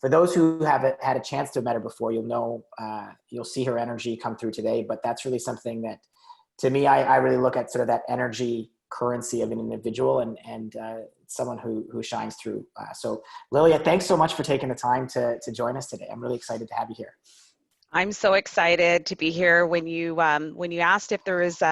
for those who haven't had a chance to have met her before, you'll know, you'll see her energy come through today. But that's really something that, to me, I really look at sort of that energy currency of an individual, and someone who shines through. So Lilia, thanks so much for taking the time to join us today. I'm really excited to have you here. I'm so excited to be here. When you asked if there was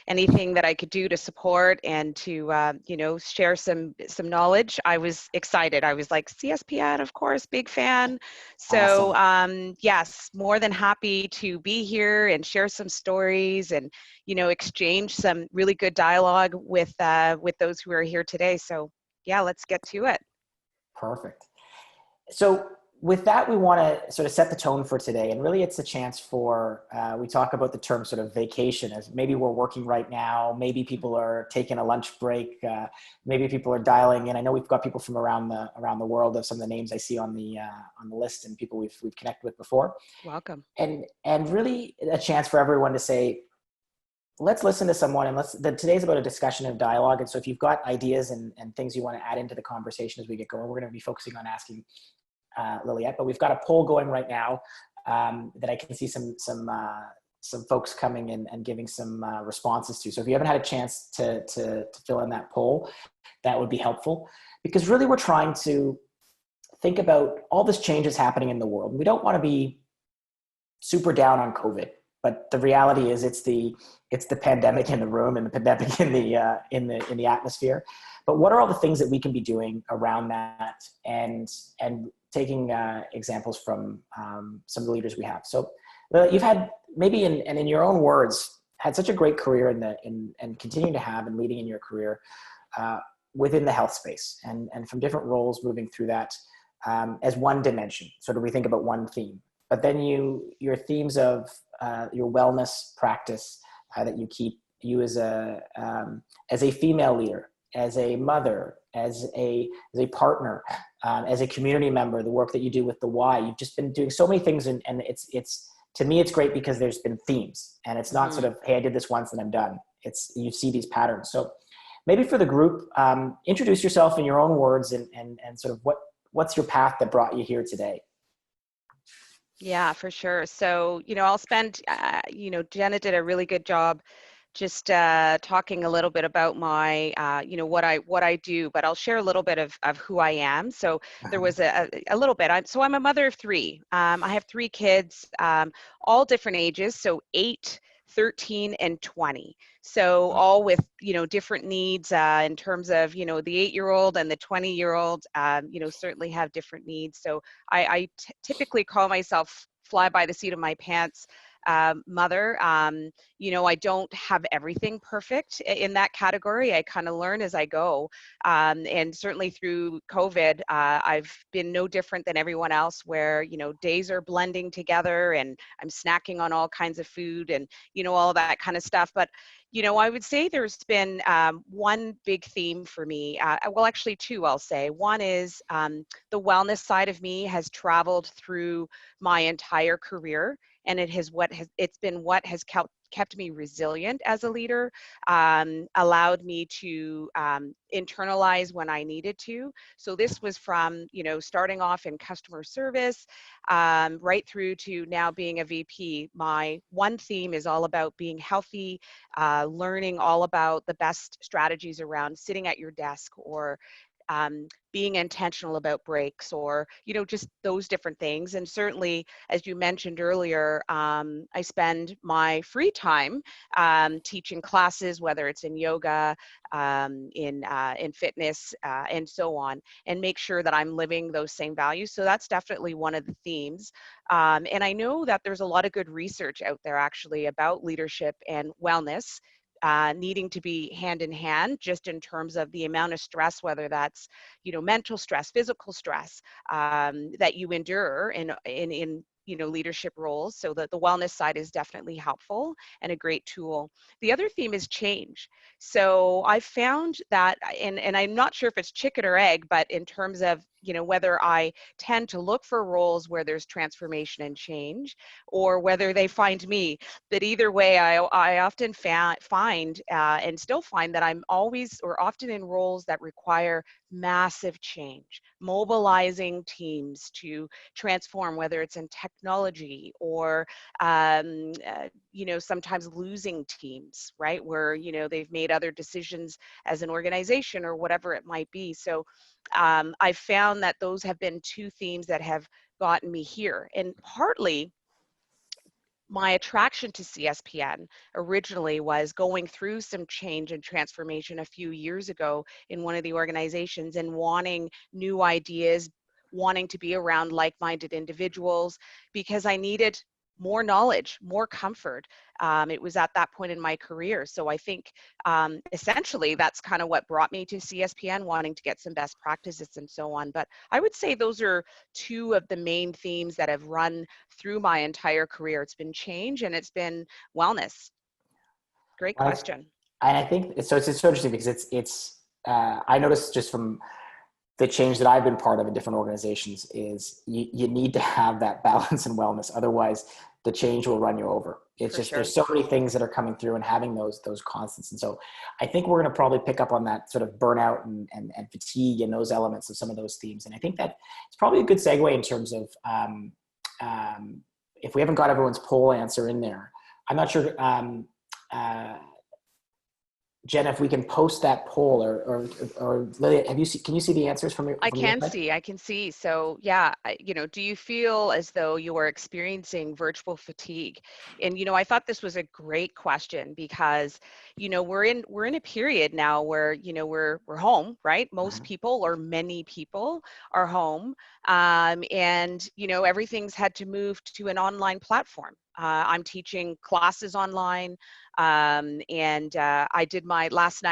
anything that I could do to support and to share some knowledge, I was excited. I was like, CSPN, of course, big fan. So Awesome. yes, more than happy to be here and share some stories and exchange some really good dialogue with those who are here today. So yeah, let's get to it. Perfect. So with that, we want to sort of set the tone for today. And really it's a chance for, we talk about the term sort of vacation, as maybe we're working right now. Maybe people are taking a lunch break. Maybe people are dialing in. I know we've got people from around the world of some of the names I see on the list, and people we've connected with before. Welcome. And really a chance for everyone to say, let's listen to someone, and today's about a discussion and dialogue. And so if you've got ideas and things you want to add into the conversation as we get going, we're going to be focusing on asking Liliette, but we've got a poll going right now that I can see some folks coming in and giving some responses to. So if you haven't had a chance to fill in that poll, that would be helpful, because really we're trying to think about all this change is happening in the world. We don't want to be super down on COVID, but the reality is it's the pandemic in the room and the pandemic in the atmosphere. But what are all the things that we can be doing around that, and taking examples from some of the leaders we have. So you've had, maybe in your own words, had such a great career and continuing to have and leading in your career within the health space, and from different roles moving through that as one dimension. So do we think about one theme? But then your themes of your wellness practice that you keep, you as a female leader, as a mother, as a partner, as a community member, the work that you do with the Y. You've just been doing so many things, and it's to me it's great because there's been themes, and it's not sort of, hey, I did this once and I'm done. It's, you see these patterns. So maybe for the group, introduce yourself in your own words, and sort of what's your path that brought you here today. Yeah, for sure. So, I'll spend, Jenna did a really good job just talking a little bit about my, what I do, but I'll share a little bit of who I am. So there was a little bit. I'm a mother of three. I have three kids, all different ages. So 8, 13, and 20. So all with, different needs in terms of, the 8-year-old and the 20-year-old, certainly have different needs. So I typically call myself fly by the seat of my pants mother. I don't have everything perfect in that category. I kind of learn as I go. And certainly through COVID, I've been no different than everyone else, where, days are blending together and I'm snacking on all kinds of food and, all of that kind of stuff. But, I would say there's been one big theme for me. Well, actually two, I'll say. One is the wellness side of me has traveled through my entire career. And it's been what has kept me resilient as a leader, allowed me to internalize when I needed to. So this was from, starting off in customer service, right through to now being a VP. My one theme is all about being healthy, learning all about the best strategies around sitting at your desk, or being intentional about breaks, or, just those different things. And certainly, as you mentioned earlier, I spend my free time teaching classes, whether it's in yoga, in fitness, and so on, and make sure that I'm living those same values. So that's definitely one of the themes. And I know that there's a lot of good research out there actually about leadership and wellness, needing to be hand in hand, just in terms of the amount of stress, whether that's, mental stress, physical stress, that you endure in leadership roles. So that the wellness side is definitely helpful and a great tool. The other theme is change. So I found that, and I'm not sure if it's chicken or egg, but in terms of, whether I tend to look for roles where there's transformation and change, or whether they find me. But either way, I often find and still find that I'm always or often in roles that require massive change, mobilizing teams to transform, whether it's in technology or, sometimes losing teams, right? Where, they've made other decisions as an organization or whatever it might be. So I've found that those have been two themes that have gotten me here. And partly my attraction to CSPN originally was going through some change and transformation a few years ago in one of the organizations and wanting new ideas, wanting to be around like-minded individuals because I needed more knowledge, more comfort. It was at that point in my career. So I think essentially that's kind of what brought me to CSPN, wanting to get some best practices and so on. But I would say those are two of the main themes that have run through my entire career. It's been change and it's been wellness. Great question. And I think so. It's so interesting because I noticed just from the change that I've been part of in different organizations is you need to have that balance and wellness. Otherwise the change will run you over. It's For just, sure. there's so many things that are coming through and having those constants. And so I think we're going to probably pick up on that sort of burnout and fatigue and those elements of some of those themes. And I think that it's probably a good segue in terms of, if we haven't got everyone's poll answer in there, I'm not sure, Jen, if we can post that poll or Lilia, can you see the answers from your I side? can see. So yeah, do you feel as though you are experiencing virtual fatigue? And, I thought this was a great question because, we're in a period now where, we're home, right? Most people or many people are home. And, everything's had to move to an online platform. I'm teaching classes online. And I did late last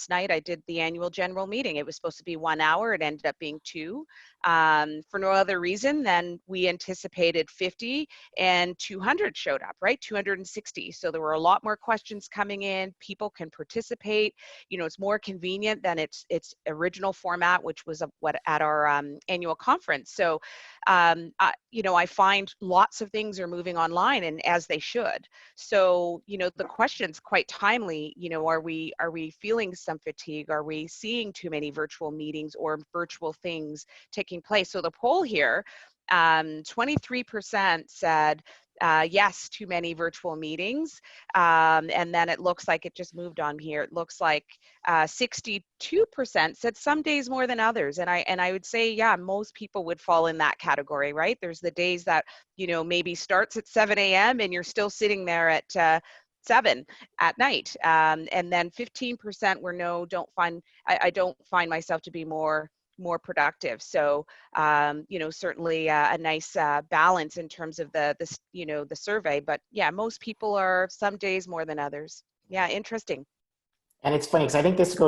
night, I did the annual general meeting. It was supposed to be 1 hour. It ended up being 2 for no other reason than we anticipated 50 and 200 showed up, right? 260. So there were a lot more questions coming in. People can participate. It's more convenient than its original format, which was at our annual conference. So, I find lots of things are moving online and as they should. So, the question's quite timely. Are we feeling some fatigue? Are we seeing too many virtual meetings or virtual things taking place? So the poll here, 23% said yes, too many virtual meetings. And then it looks like it just moved on here. It looks like 62% said some days more than others. And I would say, yeah, most people would fall in that category, right? There's the days that, maybe starts at 7 a.m. and you're still sitting there at 7 at night. And then 15% were no, I don't find myself to be more productive. So, certainly a nice balance in terms of the survey. But yeah, most people are some days more than others. Yeah, interesting. And it's funny because I think this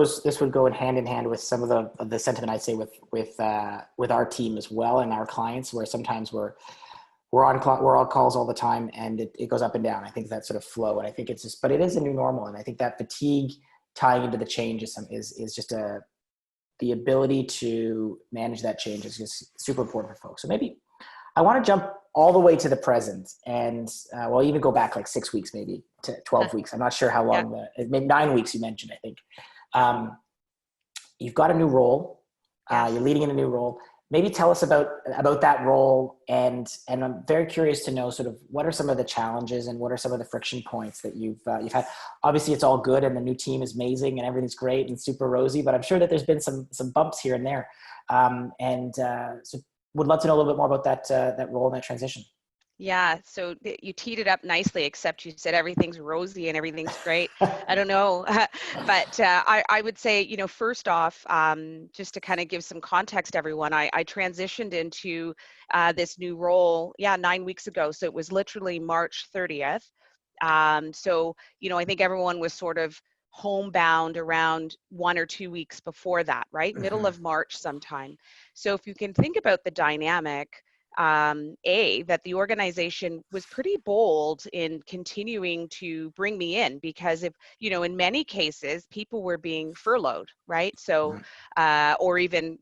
would go hand in hand with some of the sentiment I'd say with our team as well and our clients, where sometimes we're on calls all the time and it goes up and down. I think that sort of flow, and I think but it is a new normal, and I think that fatigue tying into the change is just the ability to manage that change is just super important for folks. So maybe I want to jump all the way to the present and even go back like 6 weeks, maybe to 12 weeks. I'm not sure how long, maybe 9 weeks you mentioned, I think. You've got a new role. Yes. You're leading in a new role. Maybe tell us about that role, and I'm very curious to know sort of what are some of the challenges and what are some of the friction points that you've had. Obviously, it's all good, and the new team is amazing, and everything's great and super rosy. But I'm sure that there's been some bumps here and there, so would love to know a little bit more about that role and that transition. Yeah, so you teed it up nicely, except you said everything's rosy and everything's great. I don't know, but I would say, first off, just to kind of give some context, everyone, I transitioned into this new role, 9 weeks ago. So it was literally March 30th. So, I think everyone was sort of homebound around 1 or 2 weeks before that, right? Middle of March sometime. So if you can think about the dynamic, that the organization was pretty bold in continuing to bring me in because in many cases, people were being furloughed, right? So, or even,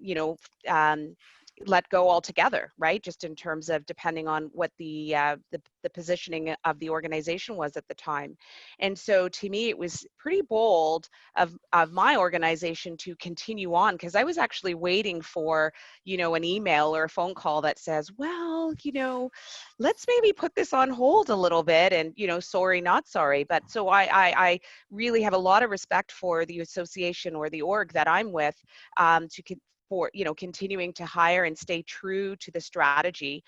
let go altogether, right? Just in terms of depending on what the positioning of the organization was at the time. And so to me, it was pretty bold of my organization to continue on, because I was actually waiting for, an email or a phone call that says, well, let's maybe put this on hold a little bit, and, sorry, not sorry. But so I really have a lot of respect for the association or the org that I'm with, for continuing to hire and stay true to the strategy,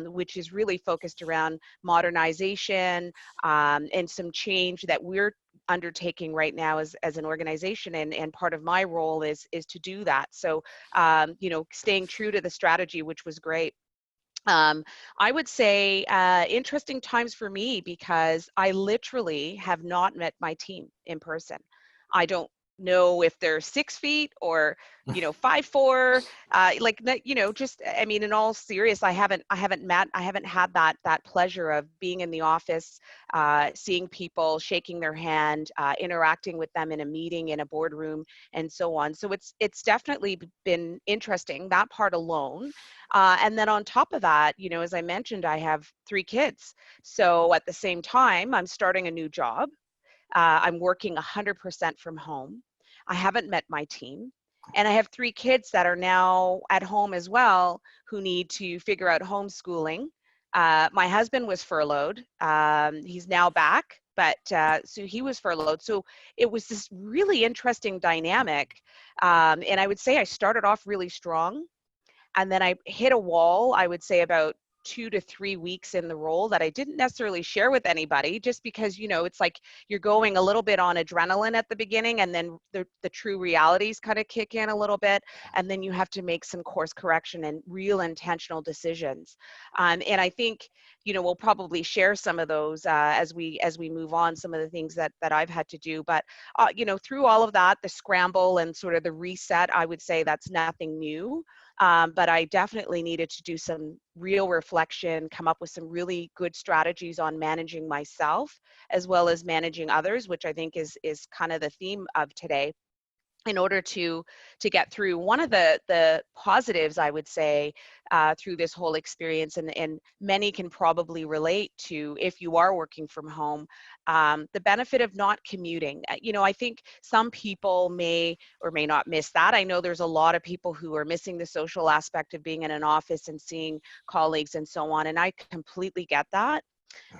which is really focused around modernization, and some change that we're undertaking right now as an organization, and part of my role is to do that. So staying true to the strategy, which was great. I would say interesting times for me, because I literally have not met my team in person. I don't know if they're 6 feet or 5'4", just, I mean, in all serious, I haven't had that pleasure of being in the office, seeing people, shaking their hand, interacting with them in a meeting, in a boardroom, and so on. So it's definitely been interesting, that part alone. And then on top of that, as I mentioned, I have 3 kids. So at the same time, I'm starting a new job. I'm working 100% from home. I haven't met my team. And I have 3 kids that are now at home as well, who need to figure out homeschooling. My husband was furloughed. He's now back, but so he was furloughed. So it was this really interesting dynamic. And I would say I started off really strong. And then I hit a wall, I would say about 2 to 3 weeks in the role, that I didn't necessarily share with anybody, just because, it's like you're going a little bit on adrenaline at the beginning, and then the true realities kind of kick in a little bit. And then you have to make some course correction and real intentional decisions. And I think, we'll probably share some of those as we move on, some of the things that I've had to do. But, through all of that, the scramble and sort of the reset, I would say that's nothing new. But I definitely needed to do some real reflection, come up with some really good strategies on managing myself as well as managing others, which I think is kind of the theme of today, in order to get through. One of the positives, I would say, through this whole experience, and many can probably relate to if you are working from home, the benefit of not commuting. I think some people may or may not miss that. I know there's a lot of people who are missing the social aspect of being in an office and seeing colleagues and so on, and I completely get that.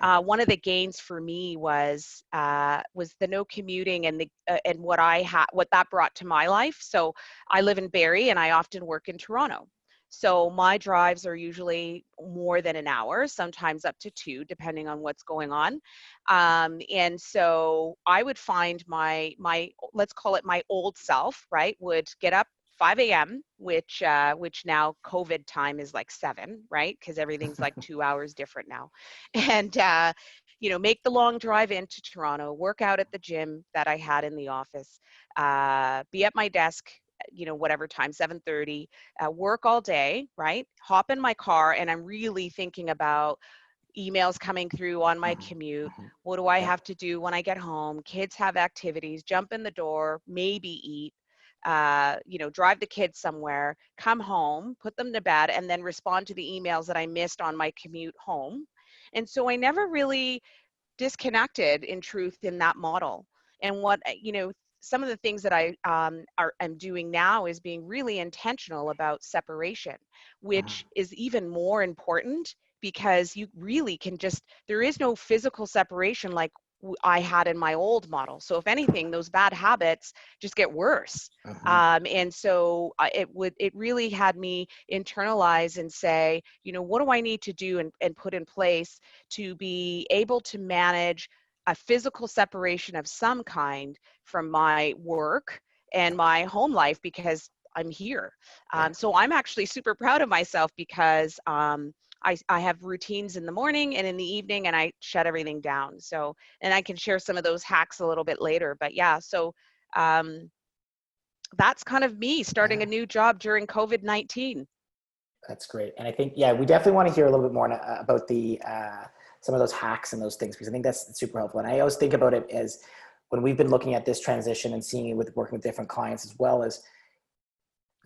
One of the gains for me was the no commuting, and and what that brought to my life. So I live in Barrie, and I often work in Toronto. So my drives are usually more than an hour, sometimes up to 2, depending on what's going on. And so I would find my let's call it my old self, right, would get up 5 a.m., which now COVID time is like 7, right? Because everything's like 2 hours different now. And, make the long drive into Toronto, work out at the gym that I had in the office, be at my desk, whatever time, 7:30, work all day, right? Hop in my car, and I'm really thinking about emails coming through on my commute. What do I have to do when I get home? Kids have activities, jump in the door, maybe eat, drive the kids somewhere, come home, put them to bed, and then respond to the emails that I missed on my commute home. And so I never really disconnected, in truth, in that model. And what, some of the things that I'm doing now is being really intentional about separation, which is even more important, because you really can there is no physical separation like I had in my old model. So if anything, those bad habits just get worse. And so it really had me internalize and say, what do I need to do and put in place to be able to manage a physical separation of some kind from my work and my home life, because I'm here. So I'm actually super proud of myself, because I have routines in the morning and in the evening, and I shut everything down. So, and I can share some of those hacks a little bit later. But yeah, so that's kind of me starting a new job during COVID-19. That's great. And I think, yeah, we definitely want to hear a little bit more about the some of those hacks and those things, because I think that's super helpful. And I always think about it as, when we've been looking at this transition and seeing it with working with different clients, as well as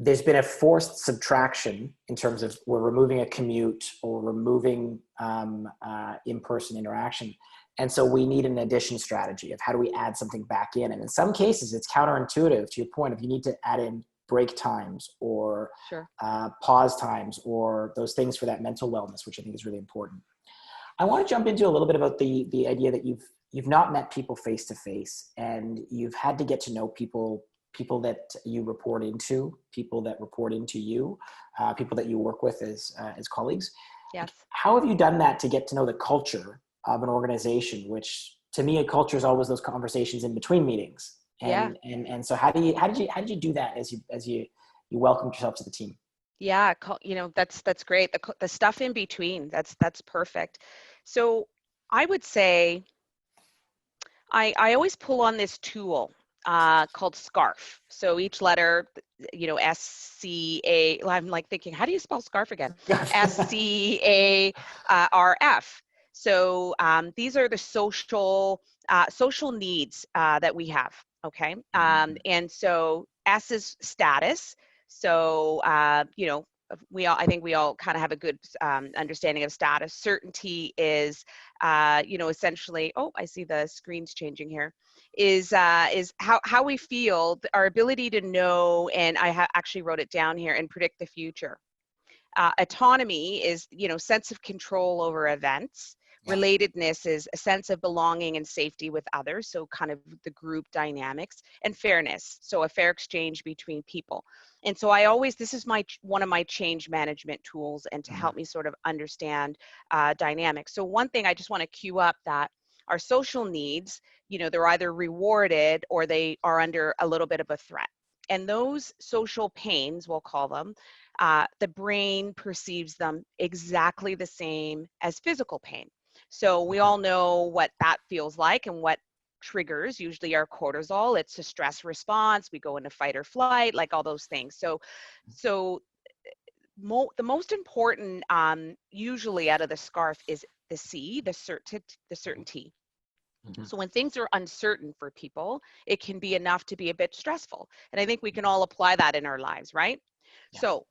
there's been a forced subtraction in terms of we're removing a commute or removing in-person interaction. And so we need an addition strategy of how do we add something back in? And in some cases, it's counterintuitive to your point of you need to add in break times or Sure. pause times or those things for that mental wellness, which I think is really important. I want to jump into a little bit about the idea that you've not met people face to face and you've had to get to know people that you report into, people that report into you, people that you work with as colleagues. Yes. How have you done that to get to know the culture of an organization, which to me, a culture is always those conversations in between meetings. Yeah. And so how did you do that as you welcomed yourself to the team? Yeah, that's great. The stuff in between, that's perfect. So I would say I always pull on this tool called SCARF. So each letter, SCA. I'm like thinking, how do you spell SCARF again? SCARF. So these are the social needs that we have. Okay, and so S is status. So I think we all kind of have a good understanding of status. Certainty is essentially, oh, I see the screen's changing here, is how we feel, our ability to know, and I actually wrote it down here, and predict the future. Autonomy is, sense of control over events. Yeah. Relatedness is a sense of belonging and safety with others, so kind of the group dynamics. And fairness, so a fair exchange between people. And so this is one of my change management tools, and to help me sort of understand dynamics. So one thing I just want to cue up, that our social needs, they're either rewarded or they are under a little bit of a threat. And those social pains, we'll call them, the brain perceives them exactly the same as physical pain. So we all know what that feels like, and what triggers usually our cortisol. It's a stress response. We go into fight or flight, like all those things. So the most important, usually out of the SCARF, is the C, the certainty. Mm-hmm. So when things are uncertain for people, it can be enough to be a bit stressful. And I think we can all apply that in our lives, right? Yeah. So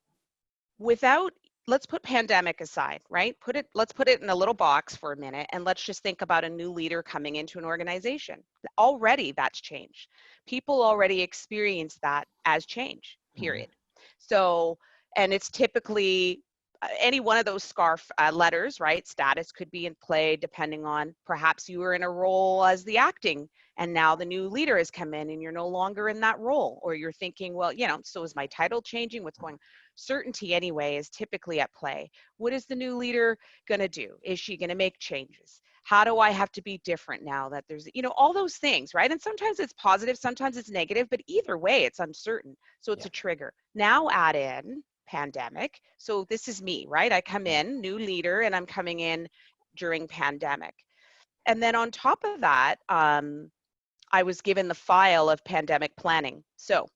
let's put pandemic aside, right? Let's put it in a little box for a minute, and let's just think about a new leader coming into an organization. Already that's change. People already experience that as change, period. Mm-hmm. So, and it's typically any one of those SCARF letters, right? Status could be in play depending on, perhaps you were in a role as the acting, and now the new leader has come in and you're no longer in that role. Or you're thinking, well, so is my title changing? What's going on? Certainty anyway is typically at play. What is the new leader going to do? Is she going to make changes? How do I have to be different now that there's, all those things, right? And sometimes it's positive, sometimes it's negative, but either way, it's uncertain. So it's a trigger. Now add in pandemic. So this is me, right? I come in, new leader, and I'm coming in during pandemic. And then on top of that, I was given the file of pandemic planning. So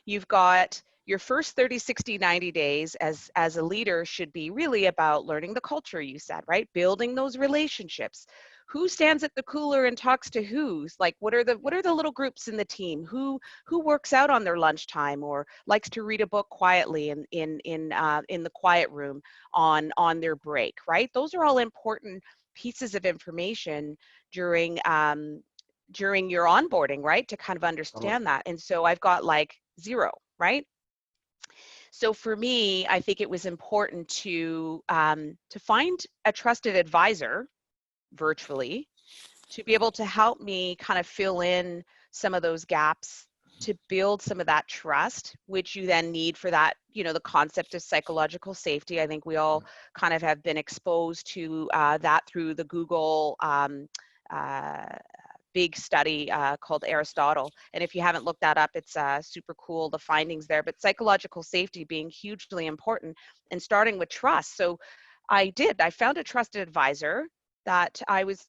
you've got your first 30, 60, 90 days as a leader should be really about learning the culture, you said, right? Building those relationships. Who stands at the cooler and talks to who's? Like, what are the little groups in the team? Who works out on their lunchtime or likes to read a book quietly in the quiet room on their break, right? Those are all important pieces of information during your onboarding, right? To kind of understand that. And so I've got like 0, right? So for me, I think it was important to find a trusted advisor virtually to be able to help me kind of fill in some of those gaps, to build some of that trust, which you then need for that, the concept of psychological safety. I think we all kind of have been exposed to that through the Google big study called Aristotle. And if you haven't looked that up, it's super cool, the findings there. But psychological safety being hugely important, and starting with trust. So I found a trusted advisor that I was,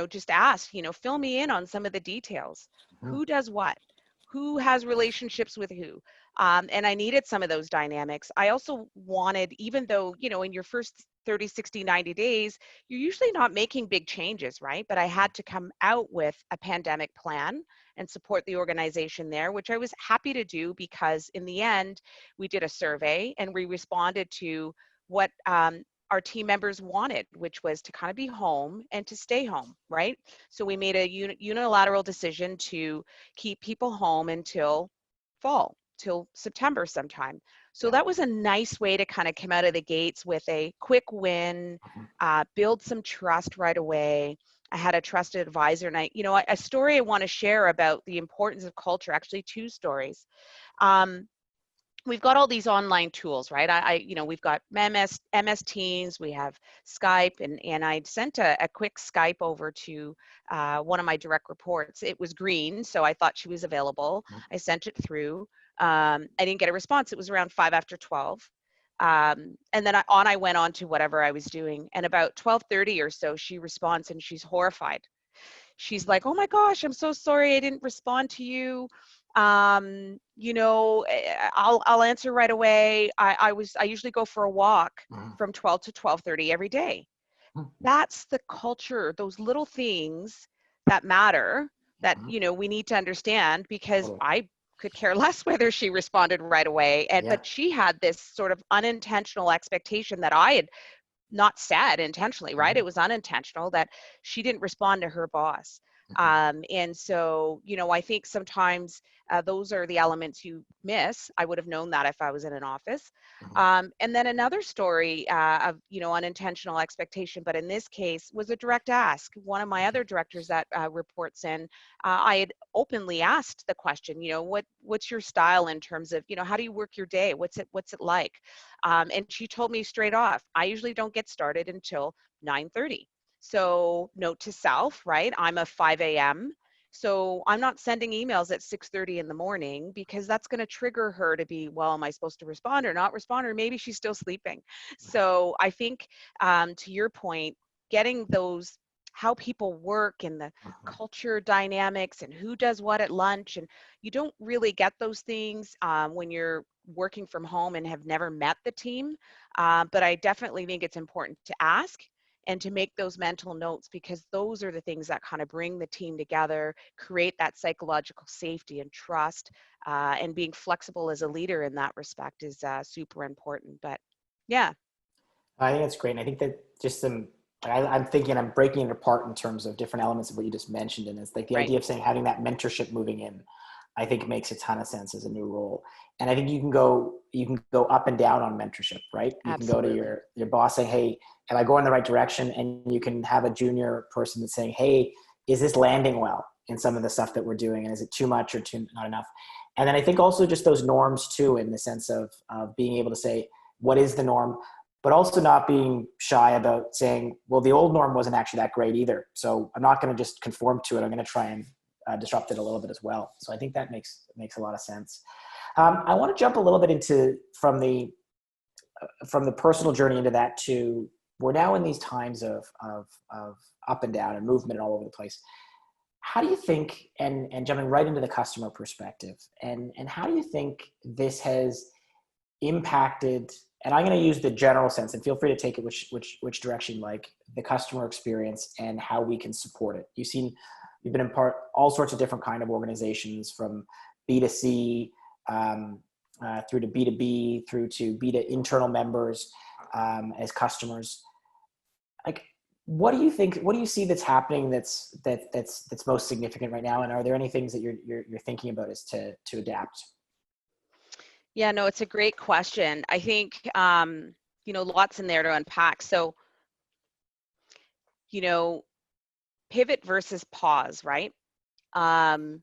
just asked, fill me in on some of the details. Mm-hmm. Who does what? Who has relationships with who? And I needed some of those dynamics. I also wanted, even though, you know, in your first 30, 60, 90 days, you're usually not making big changes, right? But I had to come out with a pandemic plan and support the organization there, which I was happy to do because in the end, we did a survey and we responded to what our team members wanted, which was to kind of be home and to stay home, right? So we made a unilateral decision to keep people home until fall, till September sometime. So Yeah. that was a nice way to kind of come out of the gates with a quick win, Mhm. build some trust right away. I had a trusted advisor, and a story I want to share about the importance of culture. Actually, two stories. Um, we've got all these online tools, right? We've got MS Teams, we have Skype, and I sent a quick Skype over to one of my direct reports. It was green, so I thought she was available. I sent it through. I didn't get a response. It was around 5 after 12. And then I went on to whatever I was doing. And about 12:30 or so, she responds and she's horrified. She's like, "Oh my gosh, I'm so sorry I didn't respond to you. I'll answer right away. I usually go for a walk Mhm. from 12 to 12:30 every day." Mhm. That's the culture, those little things that matter that, Mhm. we need to understand, because Totally. I could care less whether she responded right away. Yeah. But she had this sort of unintentional expectation that I had not said intentionally, right? Mhm. It was unintentional that she didn't respond to her boss. Mhm. And so, I think sometimes those are the elements you miss. I would have known that if I was in an office. Mhm. And then another story of, unintentional expectation, but in this case was a direct ask. One of my other directors that reports in, I had openly asked the question, what's your style in terms of, how do you work your day? What's it like? And she told me straight off, I usually don't get started until 9:30. So note to self, right? I'm a 5 a.m. So I'm not sending emails at 6:30 in the morning, because that's going to trigger her to be, well, am I supposed to respond or not respond? Or maybe she's still sleeping. So I think, to your point, getting those, how people work and the Mhm. culture dynamics and who does what at lunch, and you don't really get those things when you're working from home and have never met the team. But I definitely think it's important to ask and to make those mental notes, because those are the things that kind of bring the team together, create that psychological safety and trust, and being flexible as a leader in that respect is super important. But yeah. I think that's great. And I think that just I'm thinking, I'm breaking it apart in terms of different elements of what you just mentioned. And it's like the Right. idea of saying having that mentorship moving in, I think makes a ton of sense as a new role. And I think you can go up and down on mentorship, right? You can go to Absolutely. your boss saying, "Hey, am I going the right direction?" And you can have a junior person that's saying, "Hey, is this landing well in some of the stuff that we're doing? And is it too much or too not enough?" And then I think also just those norms too, in the sense of being able to say, what is the norm? But also not being shy about saying, well, the old norm wasn't actually that great either. So I'm not going to just conform to it. I'm going to try and disrupt it a little bit as well. So I think that makes a lot of sense. I want to jump a little bit into from the personal journey into that to, we're now in these times of up and down and movement all over the place. How do you think, and jumping right into the customer perspective, and how do you think this has impacted, and I'm going to use the general sense, and feel free to take it which direction you like, the customer experience and how we can support it. You've been in part all sorts of different kind of organizations, from B2C through to B2B, through to B to internal members as customers. Like, what do you think? What do you see that's happening that's most significant right now? And are there any things that you're thinking about as to adapt? Yeah, no, it's a great question. I think, lots in there to unpack. So, you know, pivot versus pause, right? Um,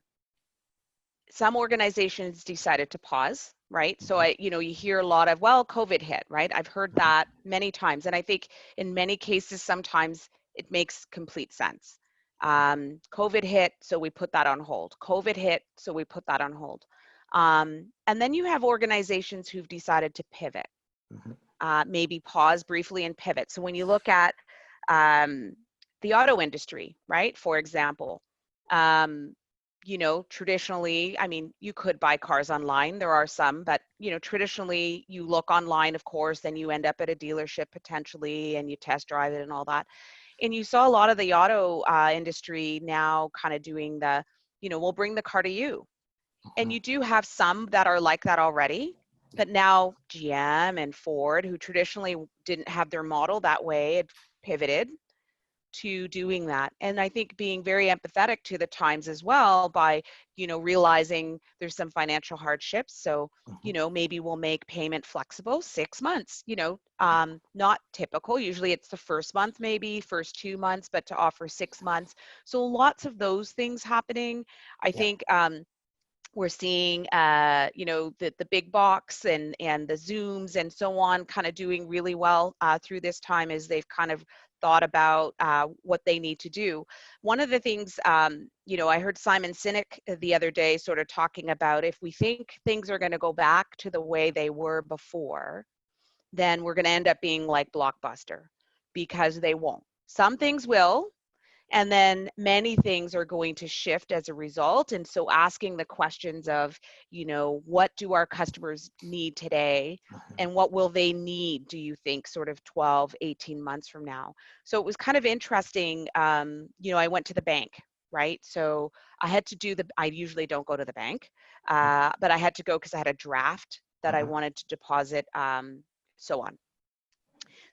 some organizations decided to pause, right? So you hear a lot of, well, COVID hit, right? I've heard that many times. And I think in many cases, sometimes it makes complete sense. COVID hit, so we put that on hold. COVID hit, so we put that on hold. And then you have organizations who've decided to pivot, Mhm. maybe pause briefly and pivot. So when you look at um, the auto industry, right, for example, um, you know, traditionally, I mean, you could buy cars online. There are some, but, you know, traditionally you look online, of course, then you end up at a dealership potentially and you test drive it and all that. And you saw a lot of the auto industry now kind of doing the, you know, we'll bring the car to you. And you do have some that are like that already, but now GM and Ford, who traditionally didn't have their model that way, had pivoted to doing that. And I think being very empathetic to the times as well by, you know, realizing there's some financial hardships. So, you know, maybe we'll make payment flexible, 6 months, you know, not typical. Usually it's the first month, maybe first 2 months, but to offer 6 months. So lots of those things happening. I Yeah. think we're seeing, you know, the big box and the Zooms and so on kind of doing really well through this time as they've kind of thought about what they need to do. One of the things, you know, I heard Simon Sinek the other day sort of talking about if we think things are going to go back to the way they were before, then we're going to end up being like Blockbuster, because they won't. Some things will, and then many things are going to shift as a result. And so asking the questions of, you know, what do our customers need today and what will they need, do you think, sort of 12, 18 months from now? So it was kind of interesting. You know, I went to the bank, right? So I had to do I usually don't go to the bank, but I had to go because I had a draft that I wanted to deposit, so on.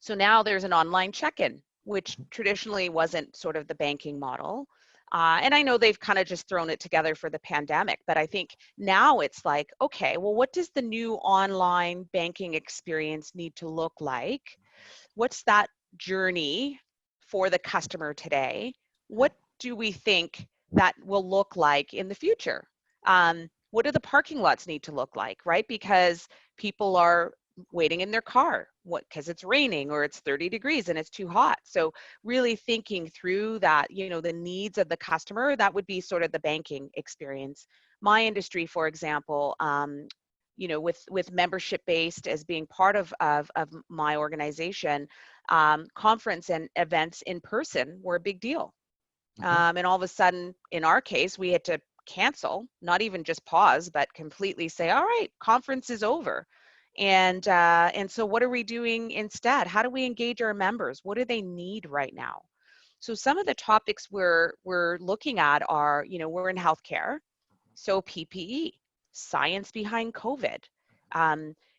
So now there's an online check-in, which traditionally wasn't sort of the banking model. And I know they've kind of just thrown it together for the pandemic, but I think now it's like, okay, well, what does the new online banking experience need to look like? What's that journey for the customer today? What do we think that will look like in the future? What do the parking lots need to look like, right? Because people are waiting in their car because it's raining or it's 30 degrees and it's too hot. So really thinking through that, you know, the needs of the customer, that would be sort of the banking experience. My industry, for example, you know, with membership based as being part of my organization, conference and events in person were a big deal. And all of a sudden, in our case, we had to cancel, not even just pause, but completely say, all right, conference is over. And so what are we doing instead? How do we engage our members? What do they need right now? So some of the topics we're looking at are, you know, we're in healthcare, so PPE, science behind COVID.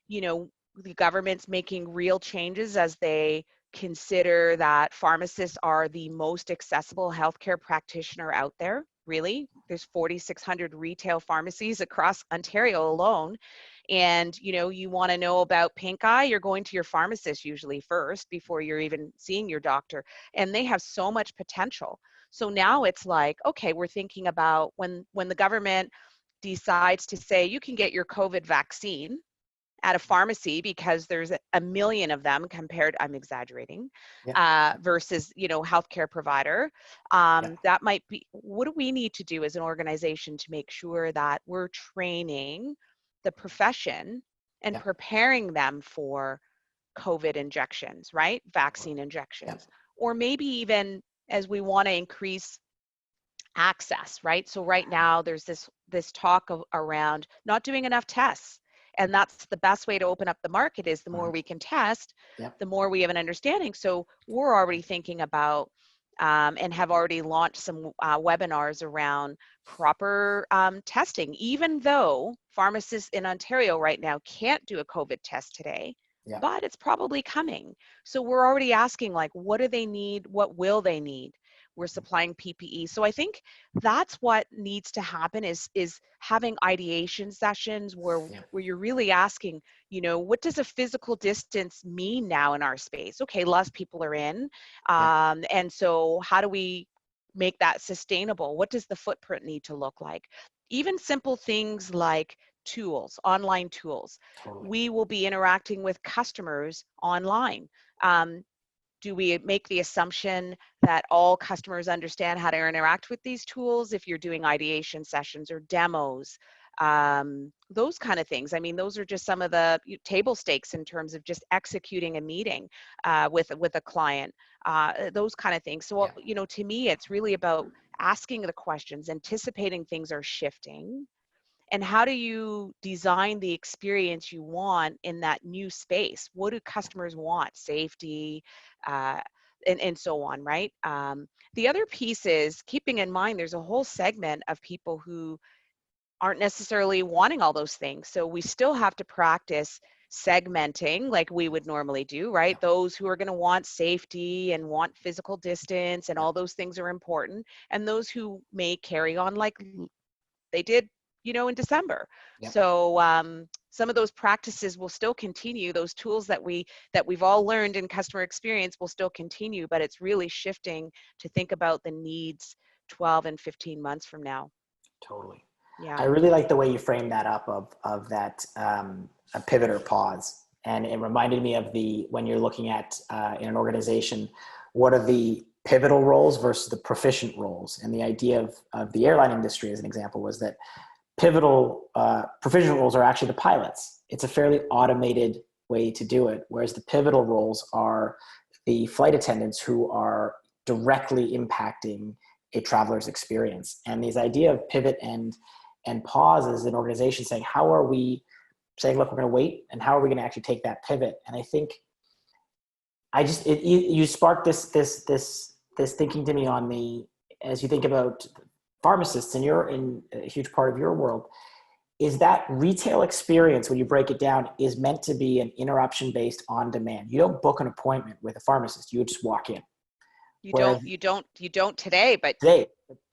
You know, the government's making real changes as they consider that pharmacists are the most accessible healthcare practitioner out there. Really, there's 4,600 retail pharmacies across Ontario alone. And, you know, you want to know about pink eye, you're going to your pharmacist usually first before you're even seeing your doctor. And they have so much potential. So now it's like, okay, we're thinking about when the government decides to say you can get your COVID vaccine at a pharmacy because there's a million of them compared, I'm exaggerating, versus, you know, healthcare provider. That might be, what do we need to do as an organization to make sure that we're training the profession and preparing them for COVID injections, right? Vaccine injections, or maybe even as we want to increase access, right? So right now there's this talk around not doing enough tests. And that's the best way to open up the market is the more we can test, the more we have an understanding. So we're already thinking about and have already launched some webinars around proper testing, even though pharmacists in Ontario right now can't do a COVID test today, but it's probably coming. So we're already asking, like, what do they need? What will they need? We're supplying PPE. So I think that's what needs to happen is having ideation sessions where you're really asking, you know, what does a physical distance mean now in our space? Okay, less people are in. And so how do we make that sustainable? What does the footprint need to look like? Even simple things like tools, online tools. We will be interacting with customers online. Do we make the assumption that all customers understand how to interact with these tools if you're doing ideation sessions or demos? Those kind of things. I mean, those are just some of the table stakes in terms of just executing a meeting with a client, those kind of things. So, you know, to me, it's really about asking the questions, anticipating things are shifting, and how do you design the experience you want in that new space? What do customers want? Safety, uh, and so on, right? The other piece is keeping in mind there's a whole segment of people who aren't necessarily wanting all those things. So we still have to practice segmenting like we would normally do, right? Those who are going to want safety and want physical distance and all those things are important. And those who may carry on like they did, in December. Yep. So some of those practices will still continue. Those tools that we've all learned in customer experience will still continue, but it's really shifting to think about the needs 12 and 15 months from now. Totally. Yeah. I really like the way you framed that up of that a pivot or pause. And it reminded me of when you're looking at in an organization, what are the pivotal roles versus the proficient roles? And the idea of the airline industry as an example was that proficient roles are actually the pilots. It's a fairly automated way to do it. Whereas the pivotal roles are the flight attendants who are directly impacting a traveler's experience. And this idea of pivot and pause as an organization saying, how are we saying, look, we're going to wait, and how are we going to actually take that pivot? And I think you sparked this thinking to me as you think about pharmacists and you're in a huge part of your world, is that retail experience, when you break it down, is meant to be an interruption based on demand. You don't book an appointment with a pharmacist, you just walk in. You don't today, but today,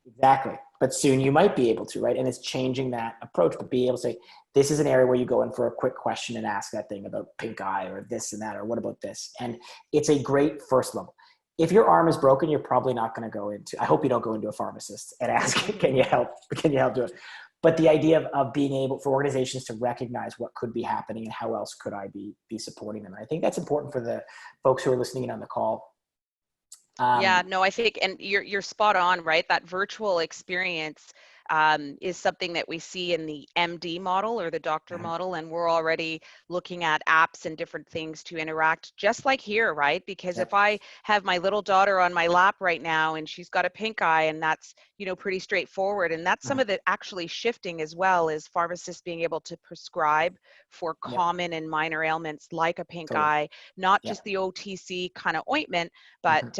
exactly. But soon you might be able to, right? And it's changing that approach, but be able to say, this is an area where you go in for a quick question and ask that thing about pink eye or this and that, or what about this? And it's a great first level. If your arm is broken, you're probably not going to go into, I hope you don't go into a pharmacist and ask, can you help do it? But the idea of being able for organizations to recognize what could be happening and how else could I be supporting them. And I think that's important for the folks who are listening in on the call. Yeah, no, I think, and you're spot on, right? That virtual experience is something that we see in the MD model or the doctor model, and we're already looking at apps and different things to interact, just like here, right? Because if I have my little daughter on my lap right now and she's got a pink eye, and that's pretty straightforward, and that's some of the actually shifting as well, is pharmacists being able to prescribe for common and minor ailments like a pink eye, not just the OTC kind of ointment, but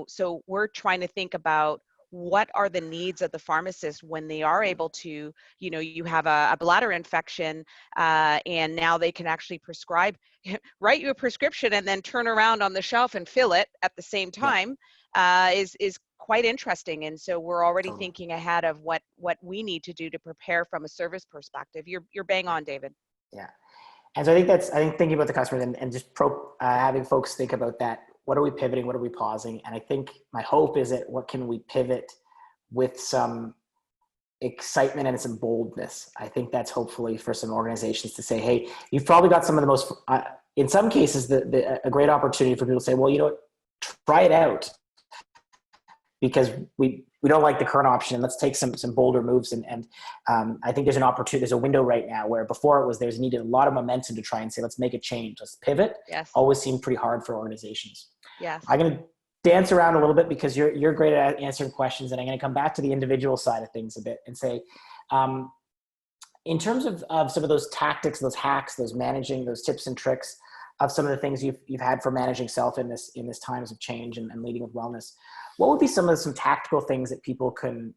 so we're trying to think about what are the needs of the pharmacist when they are able to, you have a bladder infection and now they can actually prescribe, write you a prescription and then turn around on the shelf and fill it at the same time is quite interesting. And so we're already thinking ahead of what we need to do to prepare from a service perspective. You're bang on, David. Yeah. And so I think thinking about the customer and just having folks think about that. What are we pivoting? What are we pausing? And I think my hope is that what can we pivot with some excitement and some boldness. I think that's hopefully for some organizations to say, hey, you've probably got some of the most, in some cases, a great opportunity for people to say, well, you know what, try it out because we don't like the current option. Let's take some bolder moves. And I think there's an opportunity, there's a window right now where before there's needed a lot of momentum to try and say, let's make a change. Let's pivot. Yes. Always seemed pretty hard for organizations. Yes. I'm going to dance around a little bit because you're great at answering questions. And I'm going to come back to the individual side of things a bit and say, in terms of some of those tactics, those hacks, those managing, those tips and tricks of some of the things you've had for managing self in this times of change and leading with wellness, what would be some tactical things that people can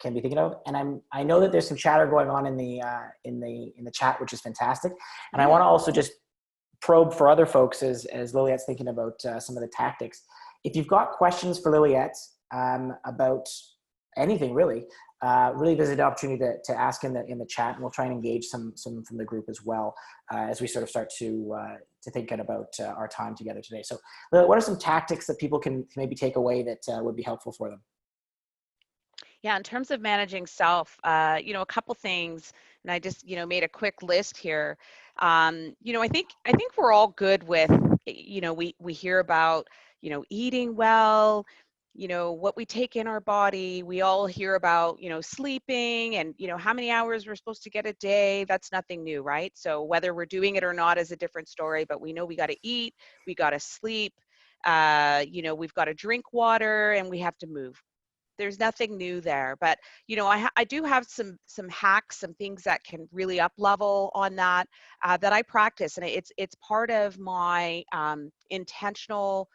be thinking of? And I know that there's some chatter going on in the chat, which is fantastic. And I want to also just probe for other folks as Liliette's thinking about some of the tactics. If you've got questions for Liliette about anything really there's an opportunity to ask in the chat, and we'll try and engage some from the group as well as we sort of start to thinking about our time together today. So what are some tactics that people can maybe take away that would be helpful for them? Yeah, in terms of managing self, a couple things, and I just, made a quick list here. I think we're all good with, we hear about, eating well, what we take in our body. We all hear about, sleeping and, how many hours we're supposed to get a day. That's nothing new, right? So whether we're doing it or not is a different story, but we know we got to eat, we got to sleep, we've got to drink water, and we have to move. there's nothing new there. But you know, I do have some hacks, some things that can really up level on that that I practice, and it's part of my intentional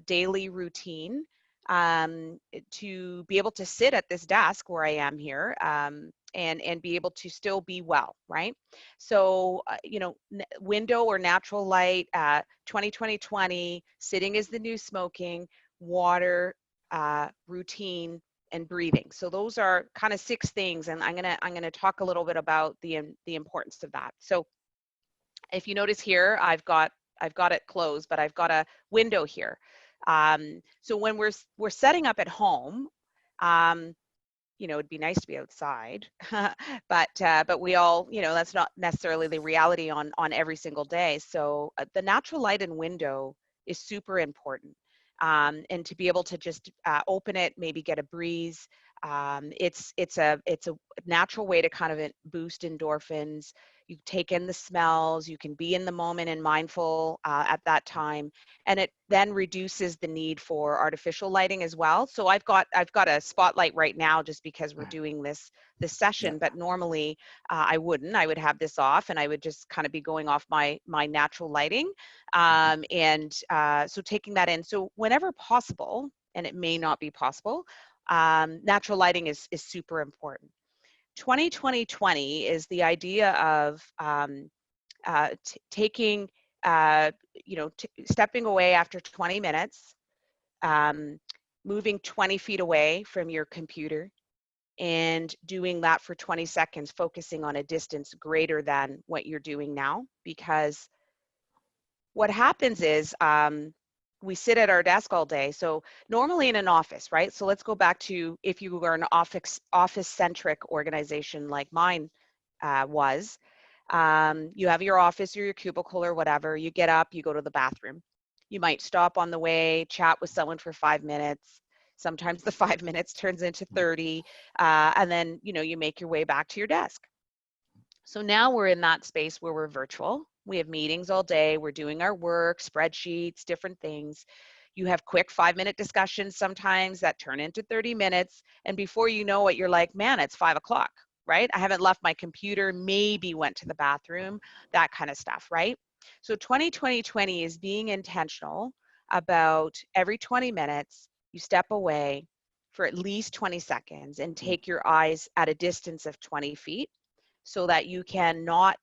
daily routine to be able to sit at this desk where I am here and be able to still be well, right? So, you know, window or natural light, 20-20-20, sitting is the new smoking, water, routine, and breathing. So those are kind of 6 things, and I'm gonna talk a little bit about the importance of that. So if you notice here, I've got it closed, but I've got a window here. So when we're setting up at home, you know, it'd be nice to be outside, but we all, you know, that's not necessarily the reality on every single day. So the natural light and window is super important, and to be able to just open it, maybe get a breeze. It's a natural way to kind of boost endorphins. You take in the smells, you can be in the moment and mindful at that time, and it then reduces the need for artificial lighting as well. So I've got a spotlight right now just because we're doing this session, but normally I would have this off, and I would just kind of be going off my natural lighting, and so taking that in. So whenever possible, and it may not be possible, natural lighting is super important. 20-20-20 is the idea of taking, you know, stepping away after 20 minutes, moving 20 feet away from your computer, and doing that for 20 seconds, focusing on a distance greater than what you're doing now. Because what happens is, we sit at our desk all day. So normally in an office, right? So let's go back to if you were an office-centric organization like mine was. You have your office or your cubicle or whatever. You get up, you go to the bathroom. You might stop on the way, chat with someone for 5 minutes. Sometimes the 5 minutes turns into 30, and then, you know, you make your way back to your desk. So now we're in that space where we're virtual. We have meetings all day. We're doing our work, spreadsheets, different things. You have quick 5-minute discussions sometimes that turn into 30 minutes. And before you know it, you're like, man, it's 5 o'clock, right? I haven't left my computer, maybe went to the bathroom, that kind of stuff, right? So 20-20-20 is being intentional about every 20 minutes, you step away for at least 20 seconds and take your eyes at a distance of 20 feet, so that you cannot,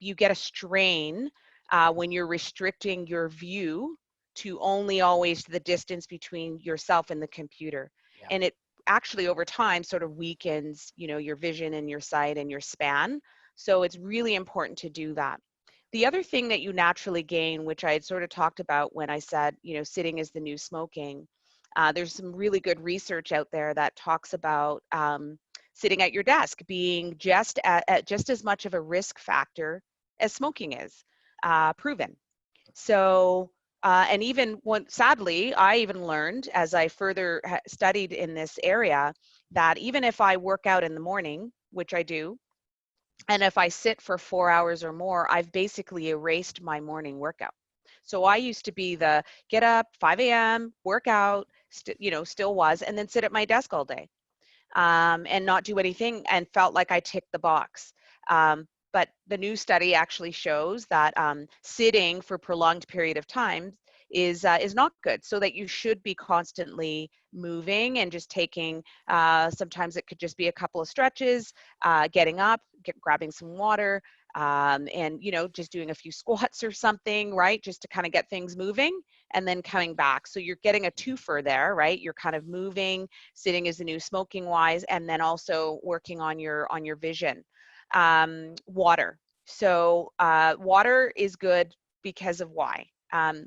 you get a strain when you're restricting your view to only always the distance between yourself and the computer. Yeah. And it actually over time sort of weakens, you know, your vision and your sight and your span. So it's really important to do that. The other thing that you naturally gain, which I had sort of talked about when I said, you know, sitting is the new smoking, there's some really good research out there that talks about sitting at your desk being just as much of a risk factor as smoking is, proven. So, and even when, sadly, I even learned as I further studied in this area that even if I work out in the morning, which I do, and if I sit for 4 hours or more, I've basically erased my morning workout. So I used to be the get up, 5 a.m., work out, you know, still was, and then sit at my desk all day. And not do anything, and felt like I ticked the box. But the new study actually shows that sitting for prolonged period of time is not good, so that you should be constantly moving and just taking, sometimes it could just be a couple of stretches, getting up, grabbing some water, and, you know, just doing a few squats or something, right? Just to kind of get things moving and then coming back. So you're getting a twofer there, right? You're kind of moving, sitting is the new smoking wise, and then also working on your vision. Water. So water is good because of why.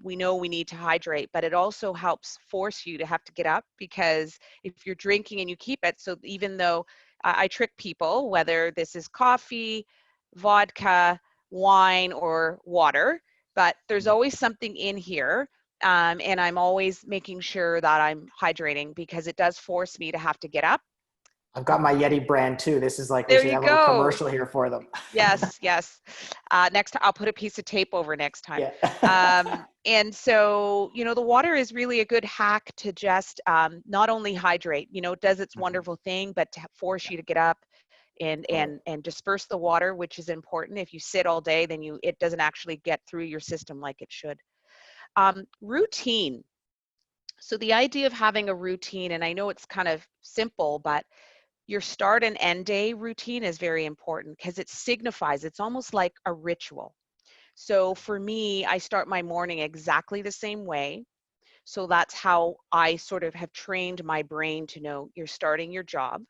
We know we need to hydrate, but it also helps force you to have to get up, because if you're drinking and you keep it, so even though I trick people, whether this is coffee, vodka, wine, or water, but there's always something in here, and I'm always making sure that I'm hydrating, because it does force me to have to get up I've got my Yeti brand too. This is like, we There should you have a little go. commercial here for them. Yes, yes. Next time I'll put a piece of tape over next time. Yeah. And so, you know, the water is really a good hack to just not only hydrate, you know, it does its Mhm. wonderful thing, but to force you to get up Totally. and disperse the water, which is important. If you sit all day, then it doesn't actually get through your system like it should. Routine. So the idea of having a routine, and I know it's kind of simple, but your start and end day routine is very important because it signifies, it's almost like a ritual. So for me, I start my morning exactly the same way. So that's how I sort of have trained my brain to know you're starting your job.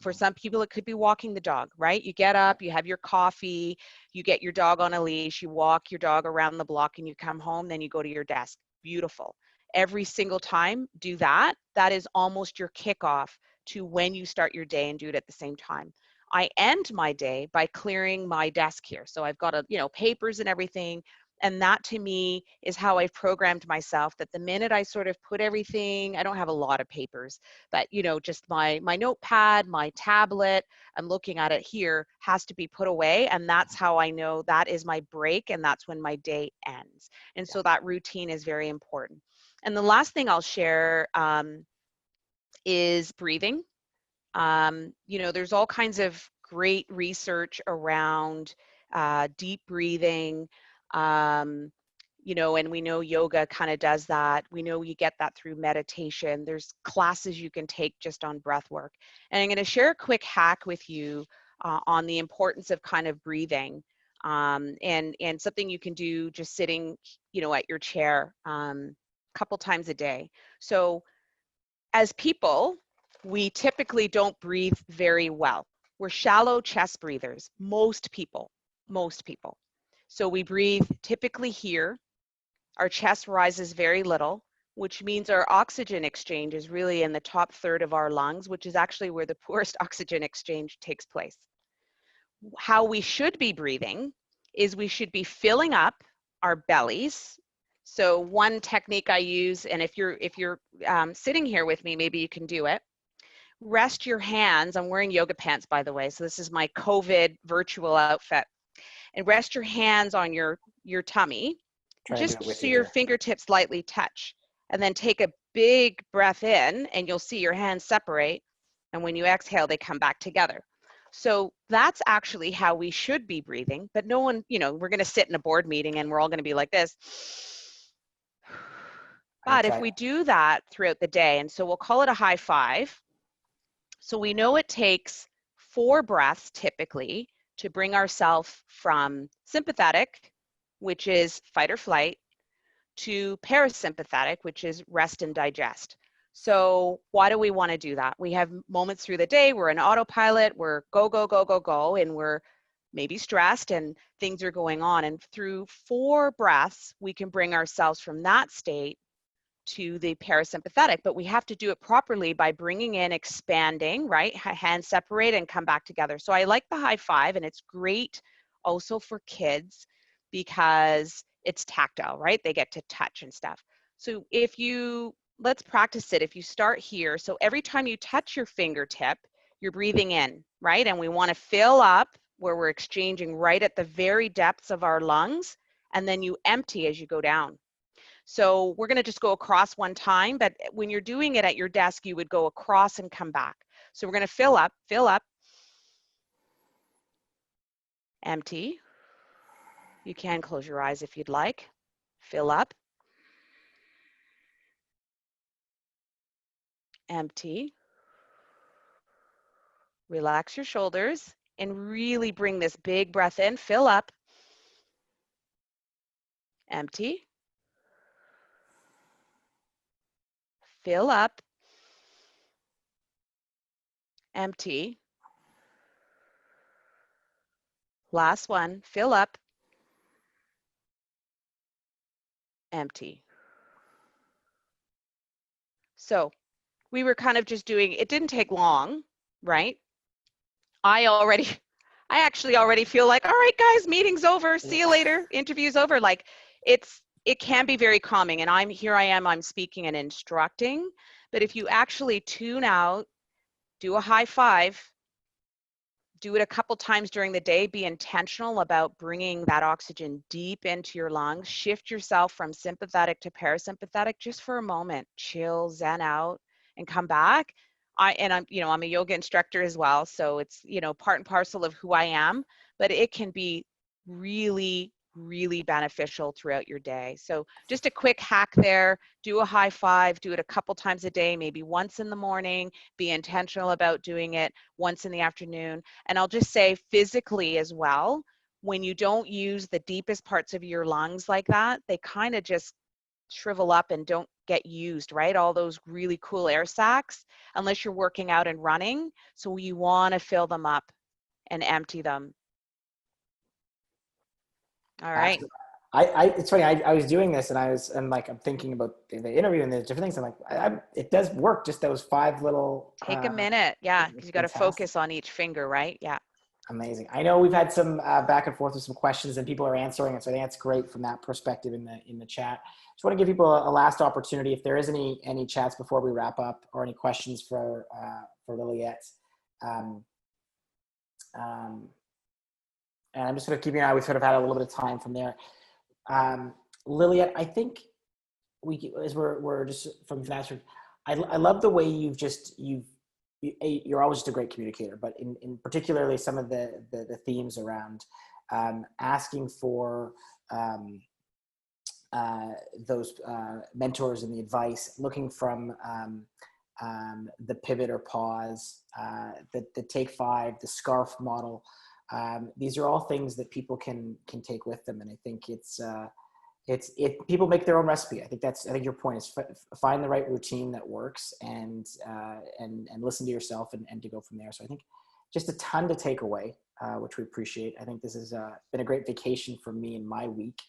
For some people, it could be walking the dog, right? You get up, you have your coffee, you get your dog on a leash, you walk your dog around the block and you come home, then you go to your desk. Beautiful. Every single time, do that. That is almost your kickoff to when you start your day, and do it at the same time. I end my day by clearing my desk here. So I've got papers and everything. And that to me is how I've programmed myself, that the minute I sort of put everything, I don't have a lot of papers, but just my notepad, my tablet, I'm looking at it here, has to be put away. And that's how I know that is my break, and that's when my day ends. And so that routine is very important. And the last thing I'll share is breathing. There's all kinds of great research around deep breathing. Um, and we know yoga kind of does that. We know you get that through meditation. There's classes you can take just on breath work. And I'm going to share a quick hack with you on the importance of kind of breathing, and something you can do just sitting, at your chair a couple times a day. So as people, we typically don't breathe very well. We're shallow chest breathers, most people. So we breathe typically here. Our chest rises very little, which means our oxygen exchange is really in the top third of our lungs, which is actually where the poorest oxygen exchange takes place. How we should be breathing is we should be filling up our bellies. So one technique I use, and if you're sitting here with me, maybe you can do it. Rest your hands. I'm wearing yoga pants, by the way, so this is my COVID virtual outfit. And rest your hands on your tummy, Try to do just it with so you your here. fingertips lightly touch. And then take a big breath in, and you'll see your hands separate. And when you exhale, they come back together. So that's actually how we should be breathing. But no one, we're going to sit in a board meeting and we're all going to be like this. I But if try. we do that throughout the day, and so we'll call it a high five. So we know it takes 4 breaths typically to bring ourselves from sympathetic, which is fight or flight, to parasympathetic, which is rest and digest. So why do we want to do that? We have moments through the day, we're in autopilot, we're go, go, go, go, go, and we're maybe stressed and things are going on. And through 4 breaths, we can bring ourselves from that state to the parasympathetic, but we have to do it properly by bringing in, expanding, right? Hands separate and come back together. So I like the high five, and it's great also for kids because it's tactile, right? They get to touch and stuff. So let's practice it. If you start here, so every time you touch your fingertip, you're breathing in, right? And we want to fill up where we're exchanging right at the very depths of our lungs, and then you empty as you go down. So we're going to just go across one time, but when you're doing it at your desk, you would go across and come back. So we're going to fill up, empty. You can close your eyes if you'd like. Fill up, empty. Relax your shoulders and really bring this big breath in. Fill up, empty. Fill up, empty. Last one, fill up, empty. So we were kind of just doing, it didn't take long, right? I actually already feel like, all right, guys, meeting's over. See you later. Interview's over. Like it can be very calming. And I'm speaking and instructing. But if you actually tune out do a high five, do it a couple times during the day. Be intentional about bringing that oxygen deep into your lungs. Shift yourself from sympathetic to parasympathetic just for a moment. Chill, zen out, and come back. I'm a yoga instructor as well, so it's, part and parcel of who I am, but it can be really, really beneficial throughout your day. So just a quick hack there. Do a high five, do it a couple times a day, maybe once in the morning. Be intentional about doing it once in the afternoon. And I'll just say physically as well, when you don't use the deepest parts of your lungs like that, they kind of just shrivel up and don't get used, right? All those really cool air sacs, unless you're working out and running. So you want to fill them up and empty them. All right. Absolutely. It's funny. I was doing this, and I'm thinking about the interview and the different things. I'm like, it does work. Just those 5 little. Take a minute. Yeah. Because It's you got to fantastic. focus on each finger, right? Yeah. Amazing. I know we've had some back and forth with some questions, and people are answering it. So I think that's great from that perspective in the chat. Just want to give people a last opportunity if there is any chats before we wrap up, or any questions for Liliette. Um, um, and I'm just sort of keeping an eye. We sort of had a little bit of time from there. Liliette, I think as we're just from Vanessa, I love the way you're always just a great communicator, but in particularly some of the themes around asking for those mentors and the advice, looking from the pivot or pause, the take 5, the SCARF model. These are all things that people can take with them, and I think people make their own recipe. I think your point is find the right routine that works, and listen to yourself and to go from there. So I think just a ton to take away, which we appreciate. I think this has been a great vacation for me in my week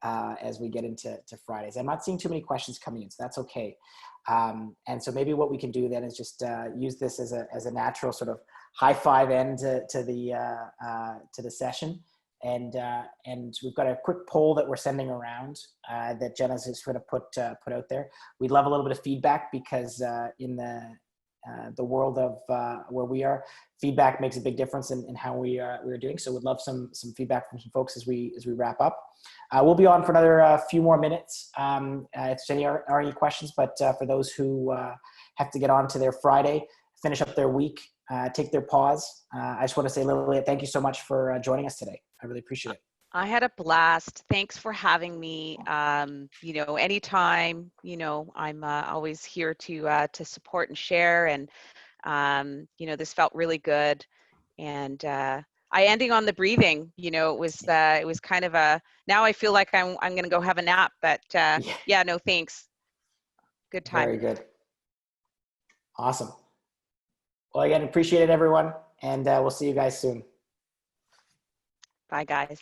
as we get into Fridays. I'm not seeing too many questions coming in, so that's okay. And so maybe what we can do then is just use this as a natural sort of high five end to the session. And we've got a quick poll that we're sending around that Jenna's just going to put out there. We'd love a little bit of feedback, because in the world of where we are, feedback makes a big difference in how we're doing. So we'd love some feedback from some folks as we wrap up. We'll be on for another few more minutes if there are any questions, but for those who have to get on to their Friday, finish up their week, take their pause, I just want to say, Lily, thank you so much for joining us today. I really appreciate it. I had a blast. Thanks for having me. Anytime, I'm always here to support and share. And, this felt really good. And I ending on the breathing, it was kind of now I feel like I'm going to go have a nap, but yeah, no, thanks. Good time. Very good. Awesome. Well, again, appreciate it, everyone. And we'll see you guys soon. Bye, guys.